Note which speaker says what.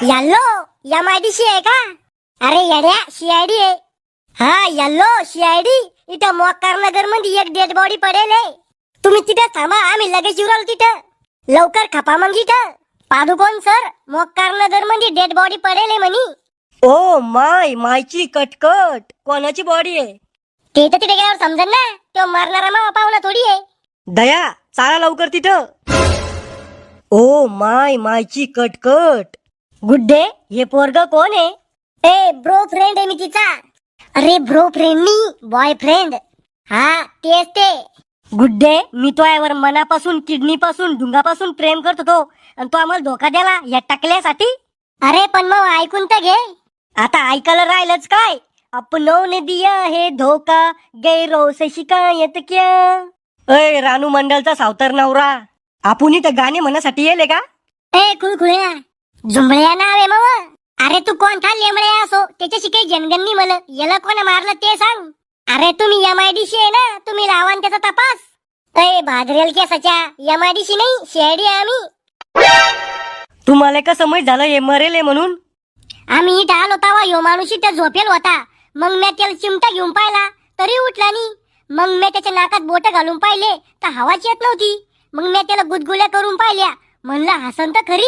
Speaker 1: Yellow MIDC आहे का? अरे येड्या CID आहे. हा यल्लो CID. इथं मोक्कार नगर मध्ये एक डेड बॉडी पडेल आहे. तुम्ही तिथे थांबा, आम्ही लगेच येऊ राहिलो तिथं. लवकर खपा मग इथं. पादुकोण सर, मोक्कार नगर मध्ये डेड बॉडी पडेल आहे म्हणी.
Speaker 2: ओ मायची कटकट. कोणाची बॉडी आहे?
Speaker 1: ते तर तिथे गेल्यावर समजेल ना. तो मारणारा मावा पाहुणा थोडी आहे.
Speaker 2: दया चाला लवकर तिथं. ओ मायची कटकट. गुड्डे हे पोरग कोण आहे?
Speaker 1: ए ब्रो फ्रेंड आहे मी तिचा. अरे ब्रो फ्रेंड नाही, बॉयफ्रेंड. हा तेच ते.
Speaker 2: गुड्डे मी तो यावर मनापासून किडनी पासून ढुंगापासून प्रेम करत होतो आणि तो आम्हाला धोका द्याला या टाकल्यासाठी.
Speaker 1: अरे पण मग ऐकून तर घे.
Speaker 2: आता ऐकायला राहिलंच काय? अपनों ने दिया है धोका, गैरों से शिकायत क्या. अय रानू मंडलचा सावतर नवरा, आपण इथं गाणे म्हणण्यासाठी येले का?
Speaker 1: ए खुळखुळ्या, झुंबळ्या नाव आहे मग. अरे तू कोणता लेमळ्या असो, त्याच्याशी काही जनगणनी मला. याला कोण मारलं ते सांग. अरे तुम्ही MIDC आहे ना, तुम्ही लावा न त्याचा तपास. ए भादरेल केसाच्या, MIDC नाही CID आहे आम्ही.
Speaker 2: तुम्हाला कसं माहित झालं हे मरेल आहे म्हणून?
Speaker 1: आम्ही इथं आलो तवा ह्यो माणूस इथं झोपेल होता. मग मी त्याला चिमटा घेऊन पाहिला तरी उठला नाही. मग मी त्याच्या नाकात बोट घालून पाहिले तर हवाच येत नव्हती. मग मी त्याला गुदगुल्या करून पाहिल्या. म्हणलं हसन तर खरी,